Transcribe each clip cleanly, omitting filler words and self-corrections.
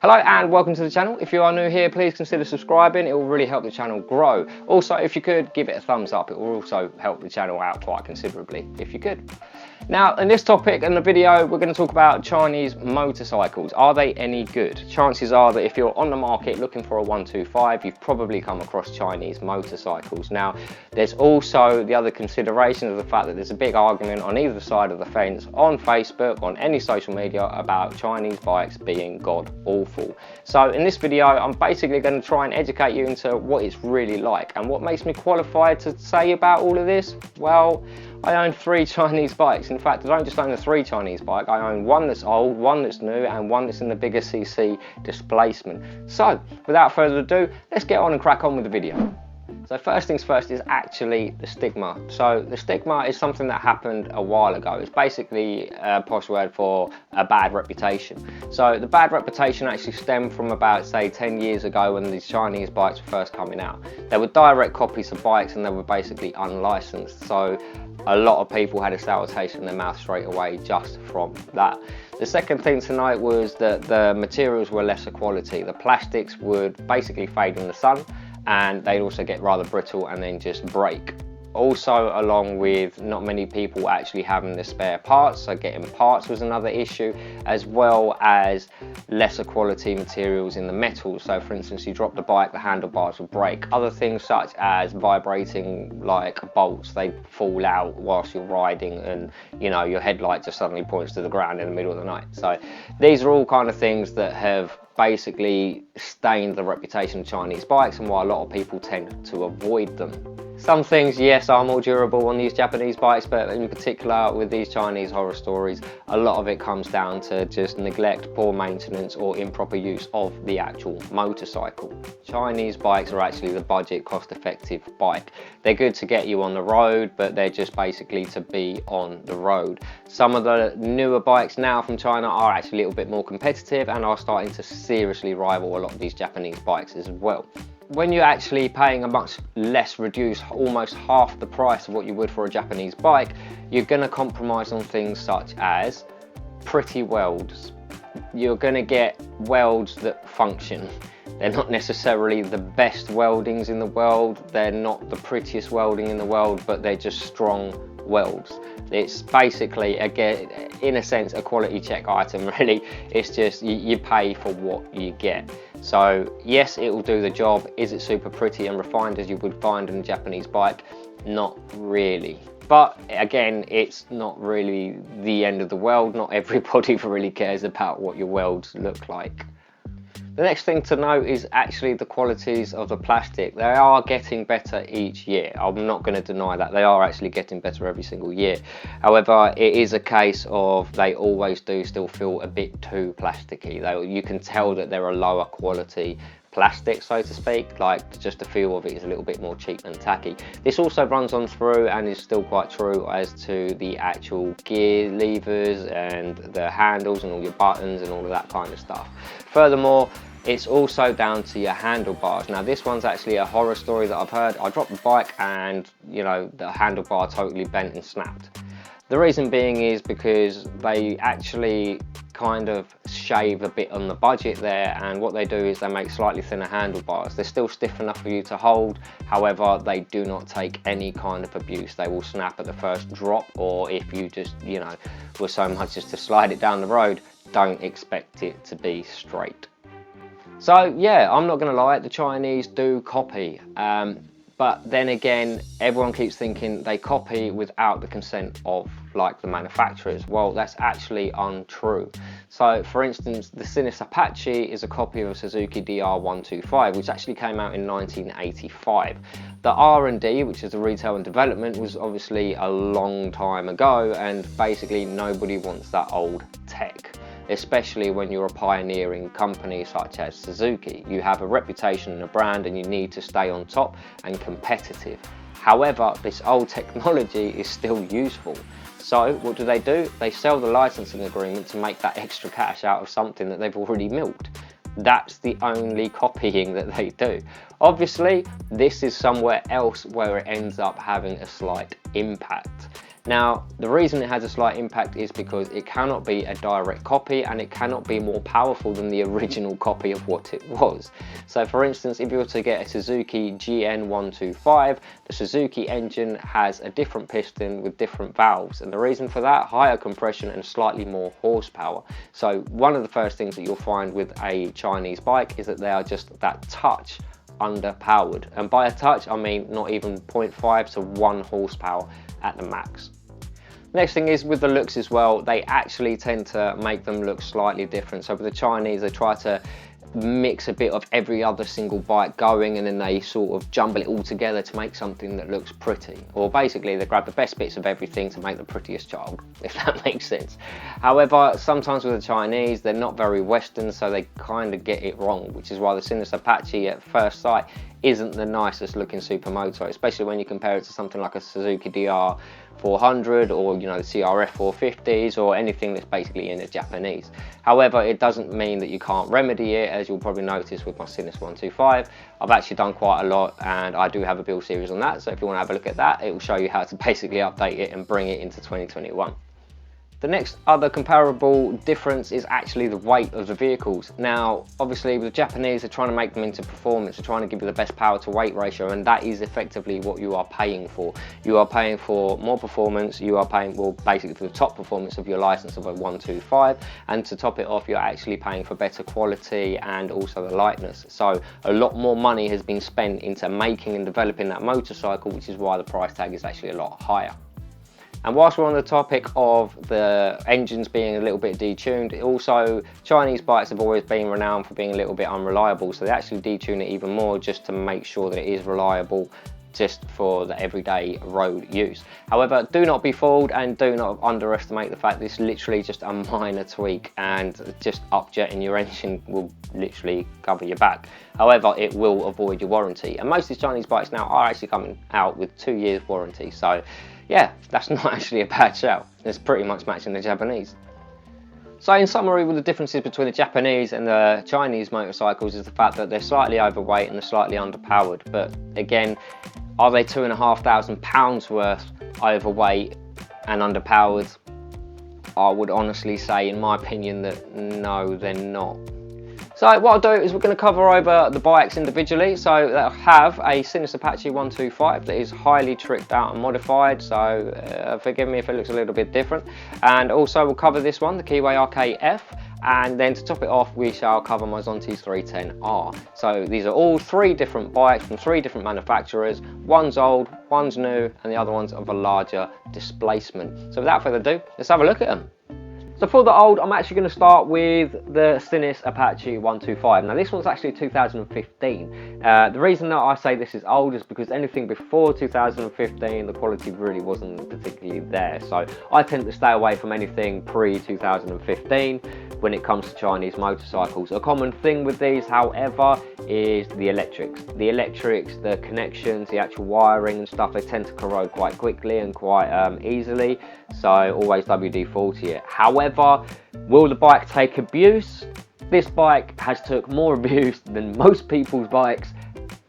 Hello and welcome to the channel. If you are new here, please consider subscribing. It will really help the channel grow. Also, if you could, give it a thumbs up. It will also help the channel out quite considerably if you could. Now, in this topic in the video, we're going to talk about Chinese motorcycles. Are they any good? Chances are that if you're on the market looking for a 125, you've probably come across Chinese motorcycles. Now, there's also the other consideration of the fact that there's a big argument on either side of the fence on Facebook, on any social media, about Chinese bikes being god awful. So in this video, I'm basically going to try and educate you into what it's really like. And what makes me qualified to say about all of this? Well, I own 3 Chinese bikes. In fact, I don't just own the 3 Chinese bike. I own one that's old, one that's new, and one that's in the bigger CC displacement. So, without further ado, let's get on and crack on with the video. So first things first is actually the stigma. So the stigma is something that happened a while ago. It's basically a posh word for a bad reputation. So the bad reputation actually stemmed from about, say, 10 years ago when these Chinese bikes were first coming out. They were direct copies of bikes and they were basically unlicensed. So a lot of people had a sour taste in their mouth straight away just from that. The second thing to note was that the materials were lesser quality. The plastics would basically fade in the sun, and they'd also get rather brittle and then just break. Also, along with not many people actually having the spare parts, so getting parts was another issue, as well as lesser quality materials in the metal. So for instance, you drop the bike, the handlebars will break. Other things such as vibrating like bolts, they fall out whilst you're riding, and you know, your headlight just suddenly points to the ground in the middle of the night. So these are all kind of things that have basically stained the reputation of Chinese bikes and why a lot of people tend to avoid them. Some things, yes, are more durable on these Japanese bikes, but in particular with these Chinese horror stories, a lot of it comes down to just neglect, poor maintenance, or improper use of the actual motorcycle. Chinese bikes are actually the budget, cost-effective bike. They're good to get you on the road, but they're just basically to be on the road. Some of the newer bikes now from China are actually a little bit more competitive and are starting to seriously rival a lot of these Japanese bikes as well. When you're actually paying a much less reduced, almost half the price of what you would for a Japanese bike, you're going to compromise on things such as pretty welds. You're going to get welds that function. They're not necessarily the best weldings in the world, they're not the prettiest welding in the world, but they're just strong welds. It's basically, again, in a sense, a quality check item, really. It's just you pay for what you get. So yes, it will do the job. Is it super pretty and refined as you would find in a Japanese bike? Not really. But again, it's not really the end of the world. Not everybody really cares about what your welds look like. The next thing to note is actually the qualities of the plastic. They are getting better each year. I'm not going to deny that. They are actually getting better every single year. However, it is a case of they always do still feel a bit too plasticky. You can tell that they're a lower quality plastic, so to speak, like just the feel of it is a little bit more cheap and tacky. This also runs on through and is still quite true as to the actual gear levers and the handles and all your buttons and all of that kind of stuff. Furthermore, it's also down to your handlebars. Now this one's actually a horror story that I've heard. I dropped the bike and, you know, the handlebar totally bent and snapped. The reason being is because they actually kind of shave a bit on the budget there, and what they do is they make slightly thinner handlebars. They're still stiff enough for you to hold, however they do not take any kind of abuse. They will snap at the first drop, or if you just, you know, were so much as to slide it down the road, don't expect it to be straight. So yeah, I'm not going to lie, the Chinese do copy. But then again, everyone keeps thinking they copy without the consent of like the manufacturers. Well, that's actually untrue. So for instance, the Sinus Apache is a copy of a Suzuki DR125, which actually came out in 1985. The R&D, which is the retail and development, was obviously a long time ago, and basically nobody wants that old tech. Especially when you're a pioneering company such as Suzuki. You have a reputation and a brand and you need to stay on top and competitive. However, this old technology is still useful. So what do? They sell the licensing agreement to make that extra cash out of something that they've already milked. That's the only copying that they do. Obviously, this is somewhere else where it ends up having a slight impact. Now, the reason it has a slight impact is because it cannot be a direct copy, and it cannot be more powerful than the original copy of what it was. So for instance, if you were to get a Suzuki GN125, the Suzuki engine has a different piston with different valves, and the reason for that, higher compression and slightly more horsepower. So one of the first things that you'll find with a Chinese bike is that they are just that touch underpowered, and by a touch I mean not even 0.5 to 1 horsepower at the max. Next thing is with the looks as well, they actually tend to make them look slightly different. So with the Chinese, they try to mix a bit of every other single bike going, and then they sort of jumble it all together to make something that looks pretty. Or basically they grab the best bits of everything to make the prettiest child, if that makes sense. However, sometimes with the Chinese, they're not very Western, so they kind of get it wrong, which is why the Sinus Apache at first sight isn't the nicest looking supermoto, especially when you compare it to something like a Suzuki DR 400 or, you know, the CRF 450s or anything that's basically in the Japanese. However, it doesn't mean that you can't remedy it, as you'll probably notice with my Sinus 125. I've actually done quite a lot, and I do have a build series on that, so if you want to have a look at that, it will show you how to basically update it and bring it into 2021. The next other comparable difference is actually the weight of the vehicles. Now, obviously with the Japanese, they're trying to make them into performance, they're trying to give you the best power to weight ratio, and that is effectively what you are paying for. You are paying for more performance, you are paying, well, basically for the top performance of your license of a 125, and to top it off, you're actually paying for better quality and also the lightness. So a lot more money has been spent into making and developing that motorcycle, which is why the price tag is actually a lot higher. And whilst we're on the topic of the engines being a little bit detuned, also Chinese bikes have always been renowned for being a little bit unreliable, so they actually detune it even more just to make sure that it is reliable just for the everyday road use. However, do not be fooled and do not underestimate the fact this is literally just a minor tweak, and just upjetting your engine will literally cover your back. However, it will avoid your warranty, and most of these Chinese bikes now are actually coming out with 2 years warranty, so yeah, that's not actually a bad shout. It's pretty much matching the Japanese. So in summary, with the differences between the Japanese and the Chinese motorcycles is the fact that they're slightly overweight and they're slightly underpowered. But again, are they £2,500 worth overweight and underpowered? I would honestly say, in my opinion, that no, they're not. So what I'll do is we're going to cover over the bikes individually. So I have a Sinus Apache 125 that is highly tricked out and modified, so forgive me if it looks a little bit different. And also we'll cover this one, the Keeway RKF, and then to top it off we shall cover my Zontes 310R. So these are all 3 different bikes from 3 different manufacturers. One's old, one's new, and the other one's of a larger displacement. So without further ado, let's have a look at them. So for the old, I'm actually going to start with the Sinus Apache 125. Now this one's actually 2015. The reason that I say this is old is because anything before 2015, the quality really wasn't particularly there. So I tend to stay away from anything pre-2015 when it comes to Chinese motorcycles. A common thing with these, however, is the electrics. The electrics, the connections, the actual wiring and stuff, they tend to corrode quite quickly and quite easily. So always WD-40 it. However, will the bike take abuse? This bike has took more abuse than most people's bikes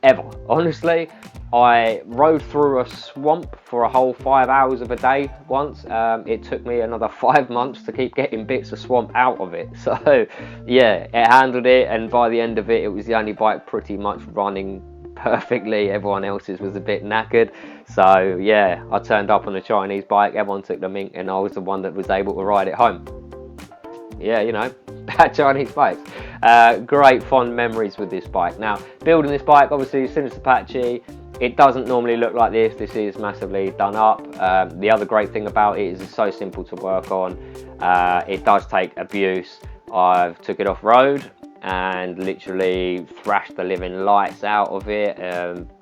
ever. Honestly, I rode through a swamp for a whole 5 hours of a day once. It took me another 5 months to keep getting bits of swamp out of it. So yeah, it handled it, and by the end of it, it was the only bike pretty much running perfectly. Everyone else's was a bit knackered. So yeah, I turned up on a Chinese bike, everyone took the mink, and I was the one that was able to ride it home. Yeah, you know, bad Chinese bikes. Great fond memories with this bike. Now, building this bike, obviously Sinus Apache, it doesn't normally look like this. This is massively done up. The other great thing about it is it's so simple to work on. It does take abuse. I've took it off road and literally thrashed the living lights out of it,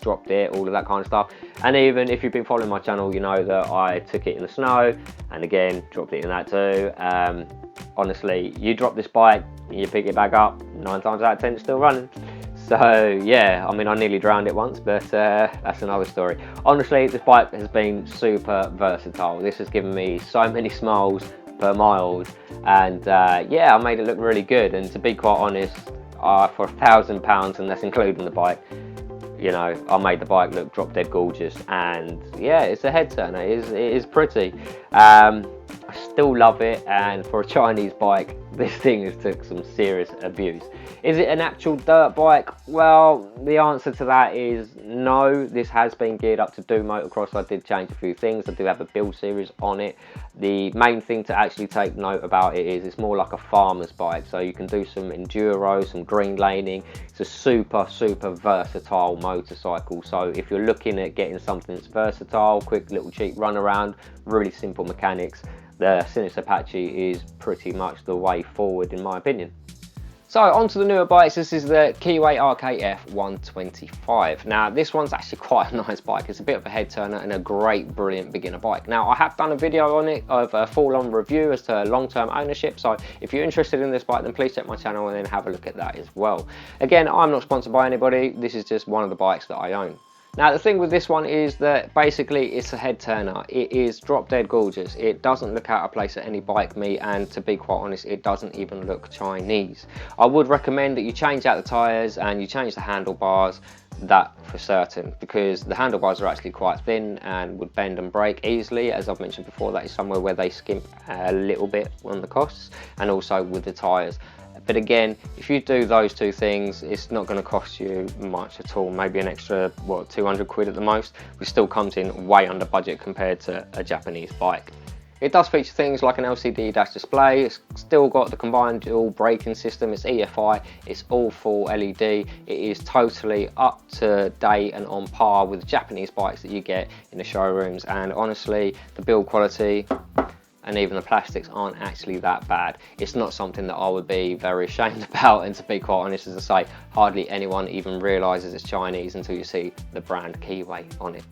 dropped it, all of that kind of stuff. And even if you've been following my channel, you know that I took it in the snow and again dropped it in that too. Honestly, you drop this bike, you pick it back up, 9 times out of 10 it's still running. So yeah, I mean, I nearly drowned it once, but that's another story. Honestly, this bike has been super versatile. This has given me so many smiles per miles, and yeah, I made it look really good. And to be quite honest, for £1,000, and that's including the bike, you know, I made the bike look drop dead gorgeous, and yeah, it's a head turner. It is pretty. I still love it, and for a Chinese bike, this thing has took some serious abuse. Is it an actual dirt bike? Well, the answer to that is no. This has been geared up to do motocross. I did change a few things. I do have a build series on it. The main thing to actually take note about it is it's more like a farmer's bike, so you can do some enduro, some green laning. It's a super versatile motorcycle, so if you're looking at getting something that's versatile, quick little cheap run around, really simple mechanics, the Sinus Apache is pretty much the way forward in my opinion. So on to the newer bikes. This is the Keeway RKF 125. Now this one's actually quite a nice bike. It's a bit of a head turner and a great, brilliant beginner bike. Now I have done a video on it of a full-on review as to long-term ownership. So if you're interested in this bike, then please check my channel and then have a look at that as well. Again, I'm not sponsored by anybody. This is just one of the bikes that I own. Now the thing with this one is that basically it's a head turner. It is drop dead gorgeous. It doesn't look out of place at any bike meet, and to be quite honest, it doesn't even look Chinese. I would recommend that you change out the tyres and you change the handlebars, that for certain, because the handlebars are actually quite thin and would bend and break easily. As I've mentioned before, that is somewhere where they skimp a little bit on the costs, and also with the tyres. But again, if you do those two things, it's not going to cost you much at all. Maybe an extra, what, 200 quid at the most, which still comes in way under budget compared to a Japanese bike. It does feature things like an LCD dash display. It's still got the combined dual braking system. It's EFI. It's all full LED. It is totally up to date and on par with Japanese bikes that you get in the showrooms. And honestly, the build quality and even the plastics aren't actually that bad. It's not something that I would be very ashamed about, and to be quite honest, as I say, hardly anyone even realises it's Chinese until you see the brand Keeway on it.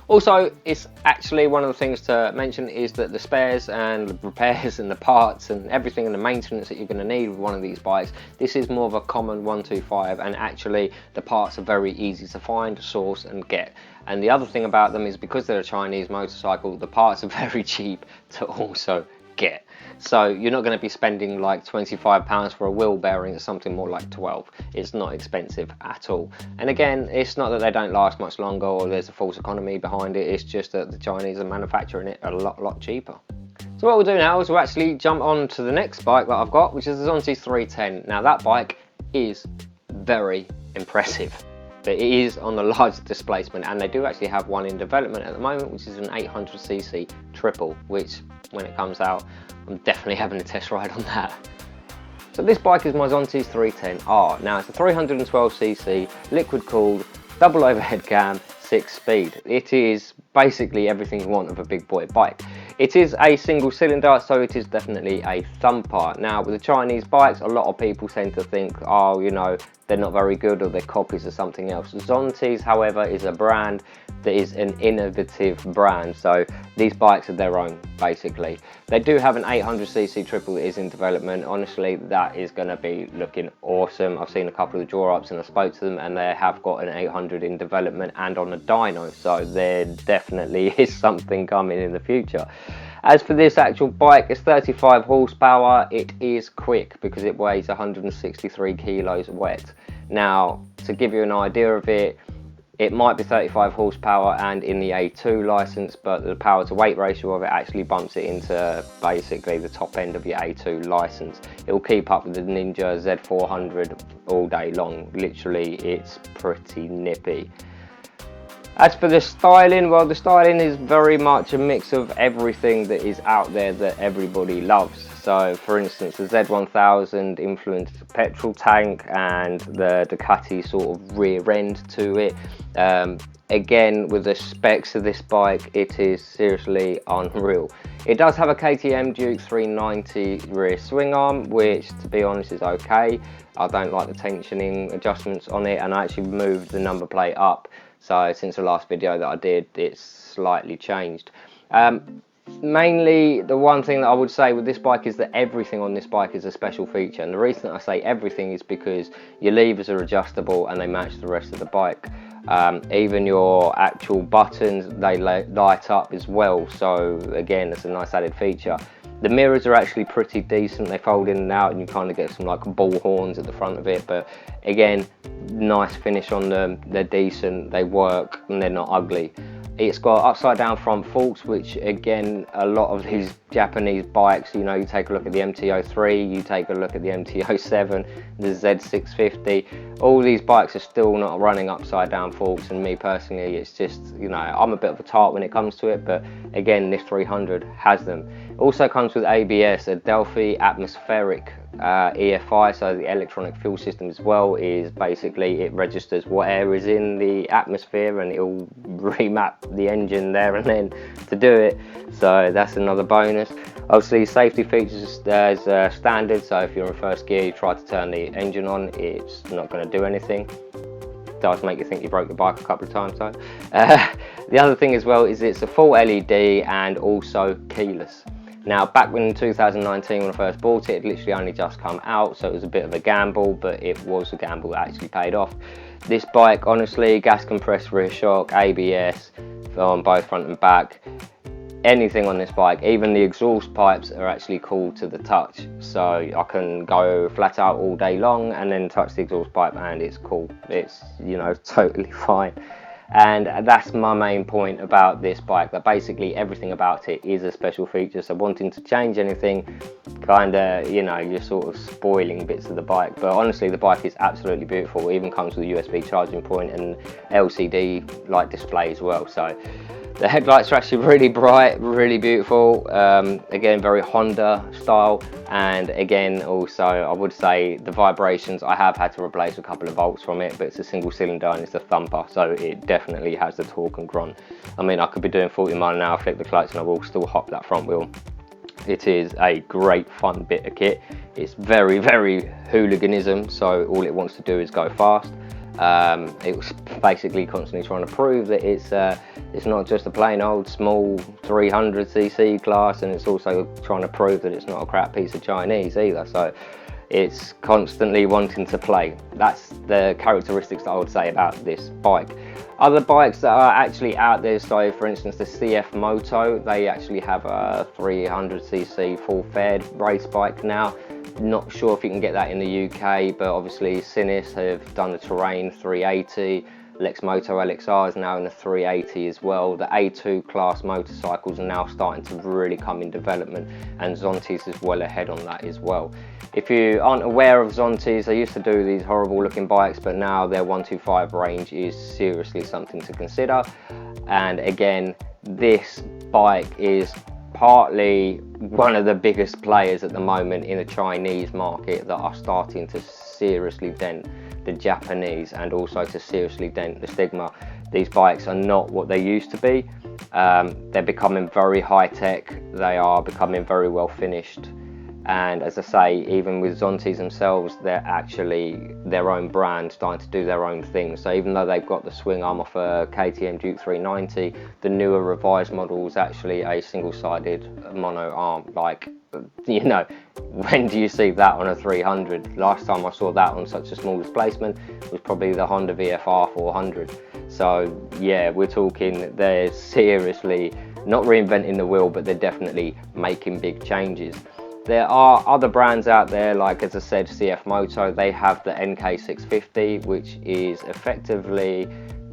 Also, it's actually one of the things to mention is that the spares and the repairs and the parts and everything and the maintenance that you're going to need with one of these bikes, this is more of a common 125, and actually the parts are very easy to find, source and get. And the other thing about them is because they're a Chinese motorcycle, the parts are very cheap to also get. So you're not going to be spending like £25 for a wheel bearing. It's something more like 12. It's not expensive at all. And again, it's not that they don't last much longer or there's a false economy behind it. It's just that the Chinese are manufacturing it a lot cheaper. So what we'll do now is we'll actually jump on to the next bike that I've got, which is the Zonti 310. Now that bike is very impressive, but it is on the large displacement, and they do actually have one in development at the moment, which is an 800cc triple, which when it comes out, I'm definitely having a test ride on that. So this bike is my Zonti 310R. Now it's a 312cc liquid cooled double overhead cam 6-speed. It is basically everything you want of a big boy bike. It is a single cylinder, so it is definitely a thumper. Now with the Chinese bikes, a lot of people tend to think, oh, you know, they're not very good or they're copies of something else. Zonti's, however, is a brand that is an innovative brand, so these bikes are their own basically. They do have an 800cc triple that is in development. Honestly, that is going to be looking awesome. I've seen a couple of the draw ups and I spoke to them, and they have got an 800 in development and on a dyno, so there definitely is something coming in the future. As for this actual bike, it's 35 horsepower. It is quick because it weighs 163 kilos wet. Now, to give you an idea of it, it might be 35 horsepower and in the A2 license, but the power to weight ratio of it actually bumps it into basically the top end of your A2 license. It will keep up with the Ninja Z400 all day long. Literally, it's pretty nippy. As for the styling, well, the styling is very much a mix of everything that is out there that everybody loves. So, for instance, the Z1000 influenced petrol tank and the Ducati sort of rear end to it. Again, with the specs of this bike, it is seriously unreal. It does have a KTM Duke 390 rear swing arm, which, to be honest, is okay. I don't like the tensioning adjustments on it, and I actually moved the number plate up. So since the last video that I did, it's slightly changed. Mainly, the one thing that I would say with this bike is that everything on this bike is a special feature. And the reason I say everything is because your levers are adjustable and they match the rest of the bike. Even your actual buttons, they light up as well. So again, it's a nice added feature. The mirrors are actually pretty decent. They fold in and out, and you kind of get some like ball horns at the front of it. But again, nice finish on them. They're decent, they work, and they're not ugly. It's got upside down front forks, which again, a lot of these Japanese bikes, you know, you take a look at the MT-03, you take a look at the MT-07, the Z650, all these bikes are still not running upside down forks, and me personally, it's just, you know, I'm a bit of a tart when it comes to it, but again, this 300 has them. It also comes with ABS, a Delphi atmospheric EFI, so the electronic fuel system as well, is basically it registers what air is in the atmosphere and it'll remap the engine there and then to do it, so that's another bonus. Obviously safety features as standard, so if you're in first gear, you try to turn the engine on, it's not going to do anything. It does make you think you broke the bike a couple of times though. The other thing as well is it's a full LED and also keyless. Now, back in 2019 when I first bought it, it literally only just come out, so it was a bit of a gamble, but it was a gamble that actually paid off. This bike, honestly, gas compressed rear shock, ABS on both front and back, anything on this bike, even the exhaust pipes are actually cool to the touch, so I can go flat out all day long and then touch the exhaust pipe and it's cool. It's, you know, totally fine. And that's my main point about this bike, that basically everything about it is a special feature, so wanting to change anything, kind of, you know, you're sort of spoiling bits of the bike. But honestly, the bike is absolutely beautiful. It even comes with a USB charging point and LCD light display as well, so the headlights are actually really bright, really beautiful, again very Honda style, and again also I would say the vibrations, I have had to replace a couple of volts from it, but it's a single cylinder and it's a thumper, so it definitely has the torque and grunt. I mean, I could be doing 40 miles an hour, flick the clutch and I will still hop that front wheel. It is a great fun bit of kit. It's very, very hooliganism, so all it wants to do is go fast. It was basically constantly trying to prove that it's not just a plain old small 300cc class, and it's also trying to prove that it's not a crap piece of Chinese either, so it's constantly wanting to play. That's the characteristics that I would say about this bike. Other bikes that are actually out there, so for instance the CF Moto, they actually have a 300cc full-fed race bike now. Not sure if you can get that in the UK, but obviously Sinis have done the Terrain 380, Lexmoto LXR is now in the 380 as well. The A2 class motorcycles are now starting to really come in development, and Zontes is well ahead on that as well. If you aren't aware of Zontes, they used to do these horrible looking bikes, but now their 125 range is seriously something to consider. And again, this bike is partly one of the biggest players at the moment in the Chinese market that are starting to seriously dent the Japanese and also to seriously dent the stigma. These bikes are not what they used to be. They're becoming very high tech, they are becoming very well finished, and as I say, even with Zontes themselves, they're actually their own brand, starting to do their own thing. So even though they've got the swing arm off a KTM Duke 390, the newer revised model is actually a single-sided mono arm. Like, you know, when do you see that on a 300? Last time I saw that on such a small displacement was probably the Honda VFR 400. So yeah, we're talking, they're seriously not reinventing the wheel, but they're definitely making big changes. There are other brands out there, like as I said, CF Moto, they have the NK650, which is effectively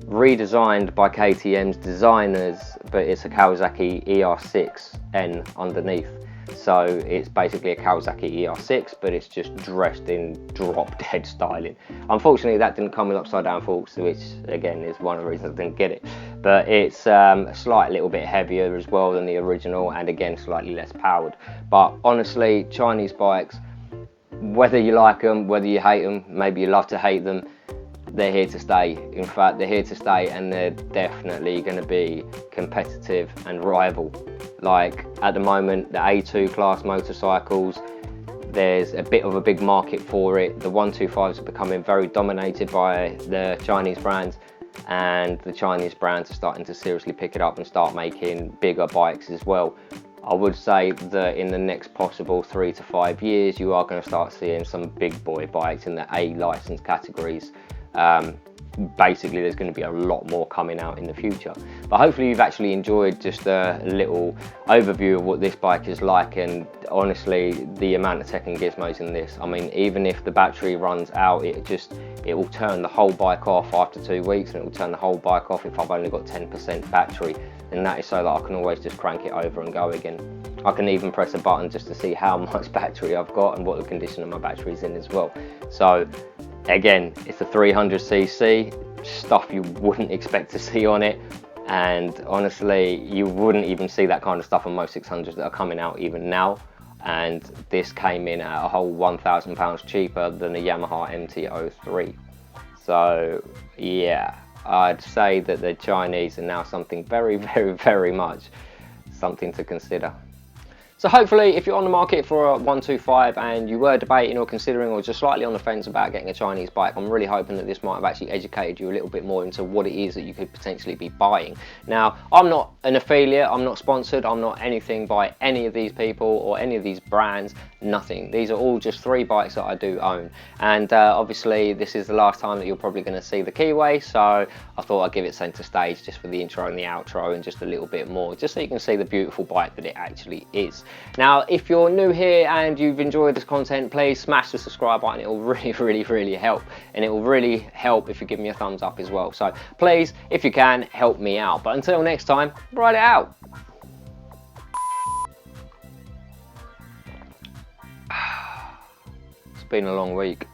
redesigned by KTM's designers, but it's a Kawasaki ER6N underneath. So it's basically a Kawasaki ER6, but it's just dressed in drop dead styling. Unfortunately, that didn't come with upside down forks, which again is one of the reasons I didn't get it. But it's a slight little bit heavier as well than the original, and again slightly less powered. But honestly, Chinese bikes, whether you like them, whether you hate them, maybe you love to hate them, they're here to stay. In fact, they're here to stay, and they're definitely going to be competitive and rival. Like at the moment, the A2 class motorcycles, there's a bit of a big market for it. The 125s are becoming very dominated by the Chinese brands, and the Chinese brands are starting to seriously pick it up and start making bigger bikes as well. I would say that in the next possible 3 to 5 years, you are going to start seeing some big boy bikes in the A license categories. basically there's going to be a lot more coming out in the future. But hopefully you've actually enjoyed just a little overview of what this bike is like, and honestly the amount of tech and gizmos in this. I mean, even if the battery runs out, it will turn the whole bike off after 2 weeks, and it will turn the whole bike off if I've only got 10% battery, and that is so that I can always just crank it over and go again. I can even press a button just to see how much battery I've got and what the condition of my battery is in as well. So again, it's a 300cc, stuff you wouldn't expect to see on it, and honestly you wouldn't even see that kind of stuff on most 600s that are coming out even now, and this came in at a whole £1,000 cheaper than a Yamaha MT-03. So yeah, I'd say that the Chinese are now something very, very, very much something to consider. So hopefully if you're on the market for a 125 and you were debating or considering or just slightly on the fence about getting a Chinese bike, I'm really hoping that this might have actually educated you a little bit more into what it is that you could potentially be buying. Now, I'm not an affiliate, I'm not sponsored, I'm not anything by any of these people or any of these brands, nothing. These are all just 3 bikes that I do own, and obviously this is the last time that you're probably going to see the Keyway, so I thought I'd give it centre stage just for the intro and the outro and just a little bit more, just so you can see the beautiful bike that it actually is. Now, if you're new here and you've enjoyed this content, please smash the subscribe button. It will really help, and it will really help if you give me a thumbs up as well. So please, if you can, help me out. But until next time, ride it out. It's been a long week.